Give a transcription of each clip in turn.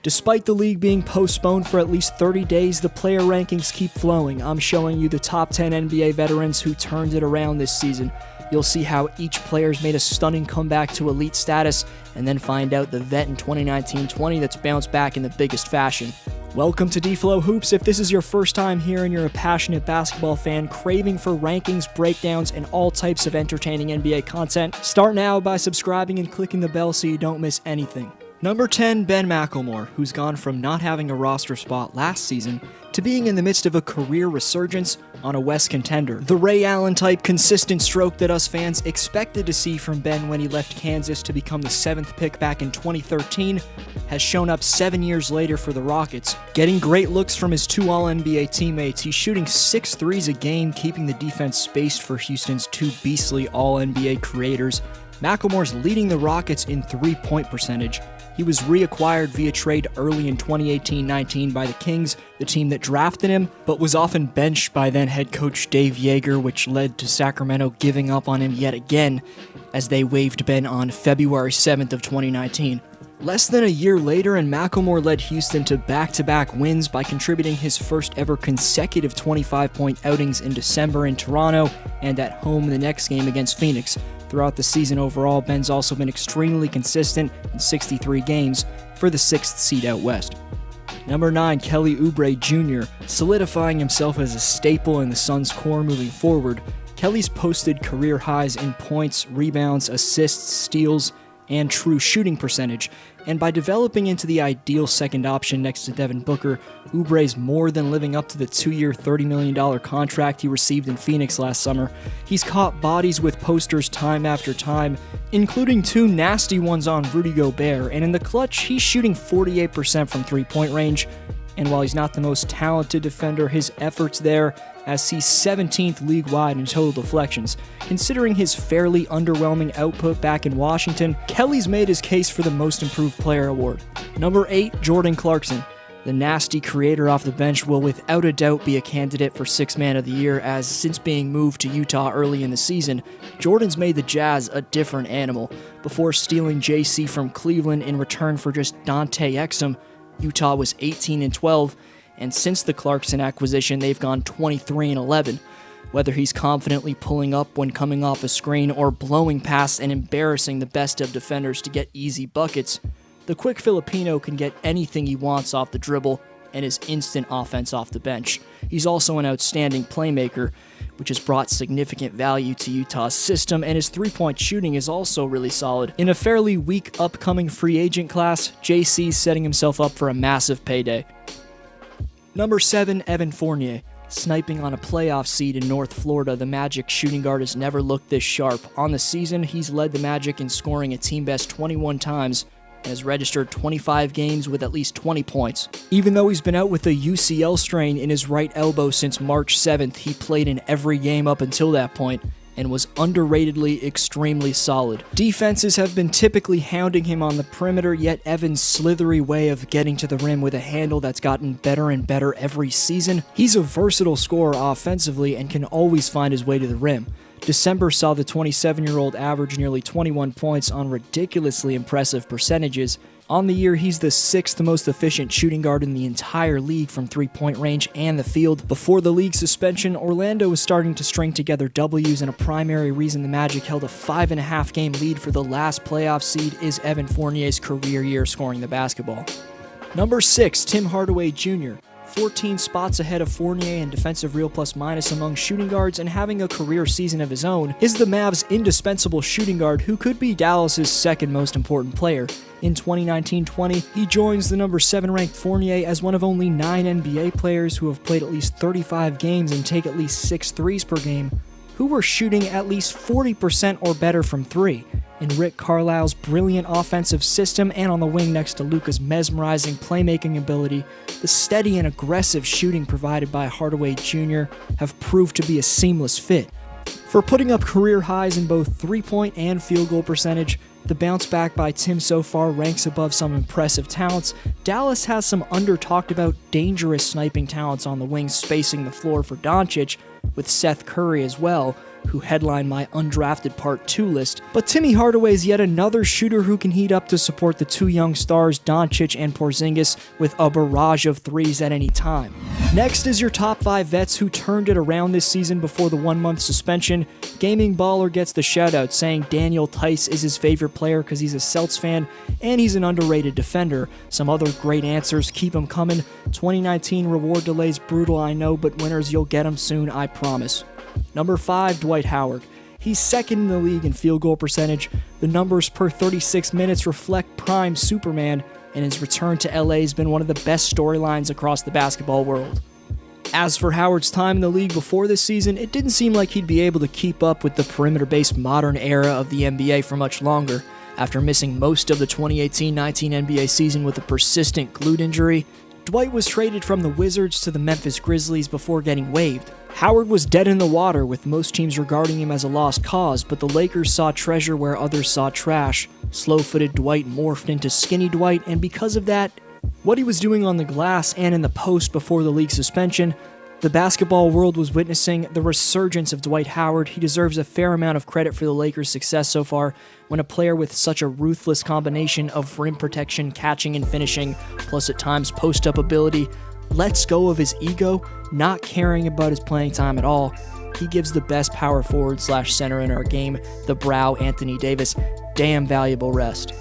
Despite the league being postponed for at least 30 days, the player rankings keep flowing. I'm showing you the top 10 NBA veterans who turned it around this season. You'll see how each player's made a stunning comeback to elite status, and then find out the vet in 2019-20 that's bounced back in the biggest fashion. Welcome to D-Flow Hoops. If this is your first time here and you're a passionate basketball fan craving for rankings, breakdowns, and all types of entertaining NBA content, start now by subscribing and clicking the bell so you don't miss anything. Number 10, Ben McLemore, who's gone from not having a roster spot last season to being in the midst of a career resurgence on a West contender. The Ray Allen-type consistent stroke that us fans expected to see from Ben when he left Kansas to become the 7th pick back in 2013 has shown up 7 years later for the Rockets. Getting great looks from his two All-NBA teammates, he's shooting 6 threes a game, keeping the defense spaced for Houston's two beastly All-NBA creators. McLemore's leading the Rockets in three-point percentage. He was reacquired via trade early in 2018-19 by the Kings, the team that drafted him, but was often benched by then head coach Dave Joerger, which led to Sacramento giving up on him yet again as they waived Ben on February 7th of 2019. Less than a year later, and McLemore led Houston to back-to-back wins by contributing his first ever consecutive 25-point outings in December in Toronto and at home the next game against Phoenix. Throughout the season overall, Ben's also been extremely consistent in 63 games for the 6th seed out west. Number 9, Kelly Oubre Jr., solidifying himself as a staple in the Suns' core moving forward. Kelly's posted career highs in points, rebounds, assists, steals, and true shooting percentage, and by developing into the ideal second option next to Devin Booker, Oubre's more than living up to the 2-year, $30 million contract he received in Phoenix last summer. He's caught bodies with posters time after time, including 2 nasty ones on Rudy Gobert, and in the clutch, he's shooting 48% from three-point range, and while he's not the most talented defender, his efforts there as he's 17th league-wide in total deflections. Considering his fairly underwhelming output back in Washington, Kelly's made his case for the Most Improved Player award. Number 8, Jordan Clarkson. The nasty creator off the bench will without a doubt be a candidate for 6th Man of the Year, as since being moved to Utah early in the season, Jordan's made the Jazz a different animal. Before stealing JC from Cleveland in return for just Dante Exum, Utah was 18-12, and since the Clarkson acquisition, they've gone 23-11. Whether he's confidently pulling up when coming off a screen or blowing past and embarrassing the best of defenders to get easy buckets, the quick Filipino can get anything he wants off the dribble and his instant offense off the bench. He's also an outstanding playmaker, which has brought significant value to Utah's system, and his three-point shooting is also really solid. In a fairly weak upcoming free agent class, JC's setting himself up for a massive payday. Number 7, Evan Fournier. Sniping on a playoff seed in North Florida, the Magic shooting guard has never looked this sharp. On the season, he's led the Magic in scoring a team-best 21 times and has registered 25 games with at least 20 points. Even though he's been out with a UCL strain in his right elbow since March 7th, he played in every game up until that point and was underratedly extremely solid. Defenses have been typically hounding him on the perimeter, yet Evan's slithery way of getting to the rim with a handle that's gotten better and better every season. He's a versatile scorer offensively and can always find his way to the rim. December saw the 27-year-old average nearly 21 points on ridiculously impressive percentages. On the year, he's the 6th most efficient shooting guard in the entire league from three-point range and the field. Before the league suspension, Orlando was starting to string together W's, and a primary reason the Magic held a 5.5-game lead for the last playoff seed is Evan Fournier's career year scoring the basketball. Number 6, Tim Hardaway Jr. 14 spots ahead of Fournier in defensive real plus-minus among shooting guards, and having a career season of his own, is the Mavs' indispensable shooting guard who could be Dallas' second most important player. In 2019-20, he joins the number 7 ranked Fournier as one of only 9 NBA players who have played at least 35 games and take at least 6 threes per game, who were shooting at least 40% or better from 3. In Rick Carlisle's brilliant offensive system and on the wing next to Luka's mesmerizing playmaking ability, the steady and aggressive shooting provided by Hardaway Jr. have proved to be a seamless fit. For putting up career highs in both three-point and field goal percentage, the bounce back by Tim so far ranks above some impressive talents. Dallas has some under-talked-about dangerous sniping talents on the wing spacing the floor for Doncic, with Seth Curry as well, who headline my undrafted Part 2 list, but Timmy Hardaway is yet another shooter who can heat up to support the two young stars Doncic and Porzingis with a barrage of threes at any time. Next is your top 5 vets who turned it around this season before the 1-month suspension. Gaming Baller gets the shoutout, saying Daniel Tice is his favorite player because he's a Celtics fan and he's an underrated defender. Some other great answers, keep them coming. 2019 reward delays brutal, I know, but winners, you'll get them soon, I promise. Number 5, Dwight Howard. He's second in the league in field goal percentage. The numbers per 36 minutes reflect prime Superman, and his return to LA has been one of the best storylines across the basketball world. As for Howard's time in the league before this season, it didn't seem like he'd be able to keep up with the perimeter-based modern era of the NBA for much longer. After missing most of the 2018-19 NBA season with a persistent glute injury, Dwight was traded from the Wizards to the Memphis Grizzlies before getting waived. Howard was dead in the water, with most teams regarding him as a lost cause, but the Lakers saw treasure where others saw trash. Slow-footed Dwight morphed into skinny Dwight, and because of that, what he was doing on the glass and in the post before the league suspension, the basketball world was witnessing the resurgence of Dwight Howard. He deserves a fair amount of credit for the Lakers' success so far, when a player with such a ruthless combination of rim protection, catching and finishing, plus at times post-up ability, lets go of his ego, not caring about his playing time at all. He gives the best power forward / center in our game, the brow Anthony Davis, damn valuable rest.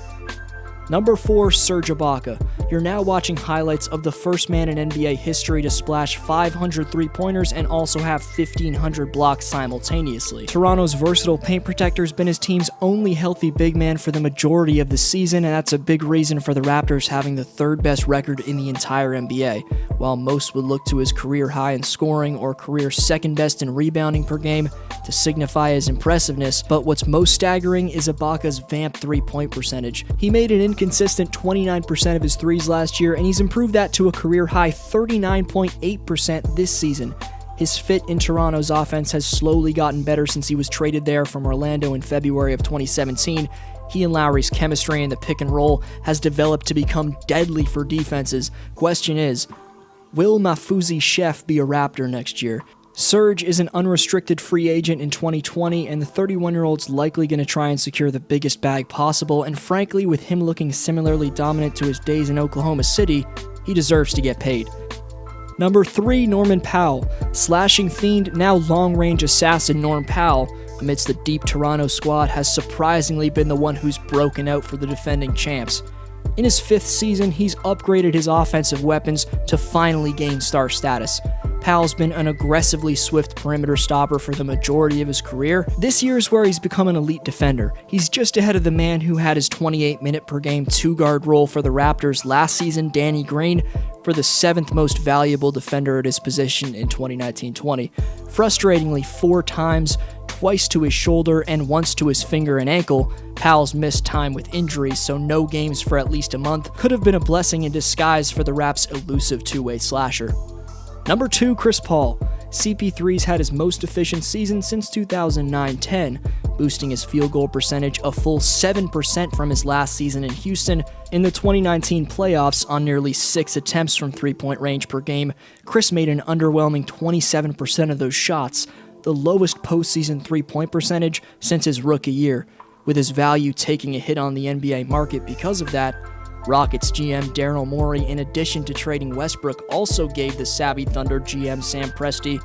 Number 4, Serge Ibaka. You're now watching highlights of the first man in NBA history to splash 500 three-pointers and also have 1,500 blocks simultaneously. Toronto's versatile paint protector has been his team's only healthy big man for the majority of the season, and that's a big reason for the Raptors having the 3rd best record in the entire NBA. While most would look to his career high in scoring or career 2nd best in rebounding per game to signify his impressiveness, but what's most staggering is Ibaka's vamped three-point percentage. He made an inconsistent 29% of his threes last year, and he's improved that to a career-high 39.8% this season. His fit in Toronto's offense has slowly gotten better since he was traded there from Orlando in February of 2017. He and Lowry's chemistry in the pick and roll has developed to become deadly for defenses. Question is, will Mafuzi Chef be a Raptor next year? Serge is an unrestricted free agent in 2020, and the 31-year-old's likely going to try and secure the biggest bag possible, and frankly, with him looking similarly dominant to his days in Oklahoma City, he deserves to get paid. Number 3, Norman Powell. Slashing fiend, now long-range assassin Norm Powell, amidst the deep Toronto squad, has surprisingly been the one who's broken out for the defending champs. In his 5th season, he's upgraded his offensive weapons to finally gain star status. Powell's been an aggressively swift perimeter stopper for the majority of his career. This year is where he's become an elite defender. He's just ahead of the man who had his 28-minute-per-game two-guard role for the Raptors last season, Danny Green, for the 7th most valuable defender at his position in 2019-20. Frustratingly, 4 times, twice to his shoulder and once to his finger and ankle, Powell's missed time with injuries, so no games for at least a month could have been a blessing in disguise for the Raps' elusive two-way slasher. Number 2, Chris Paul. CP3's had his most efficient season since 2009-10, boosting his field goal percentage a full 7% from his last season in Houston. In the 2019 playoffs, on nearly 6 attempts from three-point range per game, Chris made an underwhelming 27% of those shots, the lowest postseason three-point percentage since his rookie year. With his value taking a hit on the NBA market because of that, Rockets GM Daryl Morey, in addition to trading Westbrook, also gave the savvy Thunder GM Sam Presti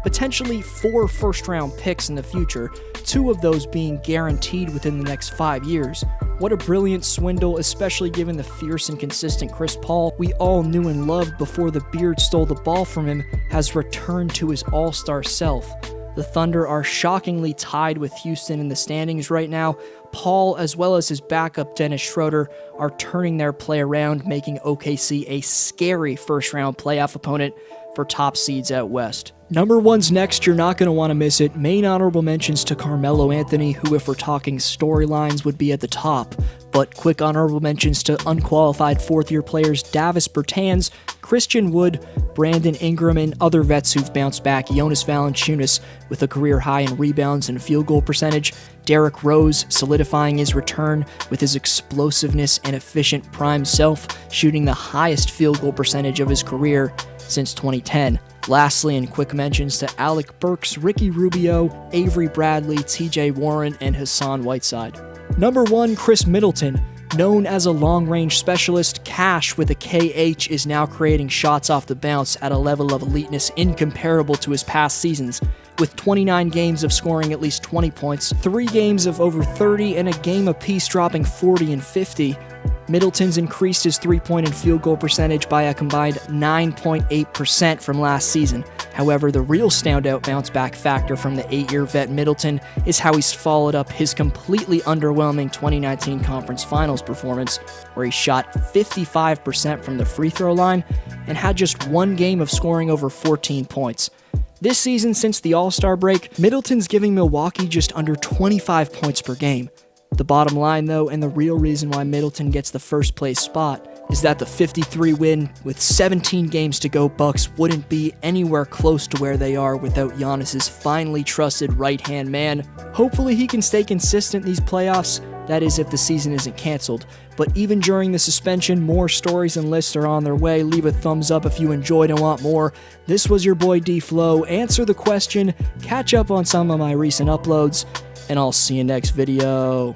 potentially 4 first-round picks in the future, 2 of those being guaranteed within the next 5 years. What a brilliant swindle, especially given the fierce and consistent Chris Paul we all knew and loved before the beard stole the ball from him has returned to his all-star self. The Thunder are shockingly tied with Houston in the standings right now. Paul, as well as his backup Dennis Schroeder, are turning their play around, making OKC a scary first-round playoff opponent for top seeds out west. Number 1's next, you're not going to want to miss it. Main honorable mentions to Carmelo Anthony, who, if we're talking storylines, would be at the top. But quick honorable mentions to unqualified 4th-year players Davis Bertans, Christian Wood, Brandon Ingram, and other vets who've bounced back. Jonas Valanciunas with a career high in rebounds and field goal percentage. Derrick Rose solidifying his return with his explosiveness and efficient prime self, shooting the highest field goal percentage of his career since 2010. Lastly, in quick mentions to Alec Burks, Ricky Rubio, Avery Bradley, TJ Warren, and Hassan Whiteside. Number 1, Chris Middleton. Known as a long-range specialist, Cash with a KH is now creating shots off the bounce at a level of eliteness incomparable to his past seasons. With 29 games of scoring at least 20 points, 3 games of over 30, and a game apiece dropping 40 and 50, Middleton's increased his three-point and field goal percentage by a combined 9.8% from last season. However, the real standout bounce-back factor from the 8-year vet Middleton is how he's followed up his completely underwhelming 2019 Conference Finals performance, where he shot 55% from the free throw line and had just 1 game of scoring over 14 points. This season, since the All-Star break, Middleton's giving Milwaukee just under 25 points per game. The bottom line, though, and the real reason why Middleton gets the first place spot, is that the 53 win with 17 games to go Bucks wouldn't be anywhere close to where they are without Giannis's finely trusted right-hand man. Hopefully he can stay consistent these playoffs, that is if the season isn't canceled. But even during the suspension, more stories and lists are on their way. Leave a thumbs up if you enjoyed and want more. This was your boy D-Flow. Answer the question, catch up on some of my recent uploads, and I'll see you next video.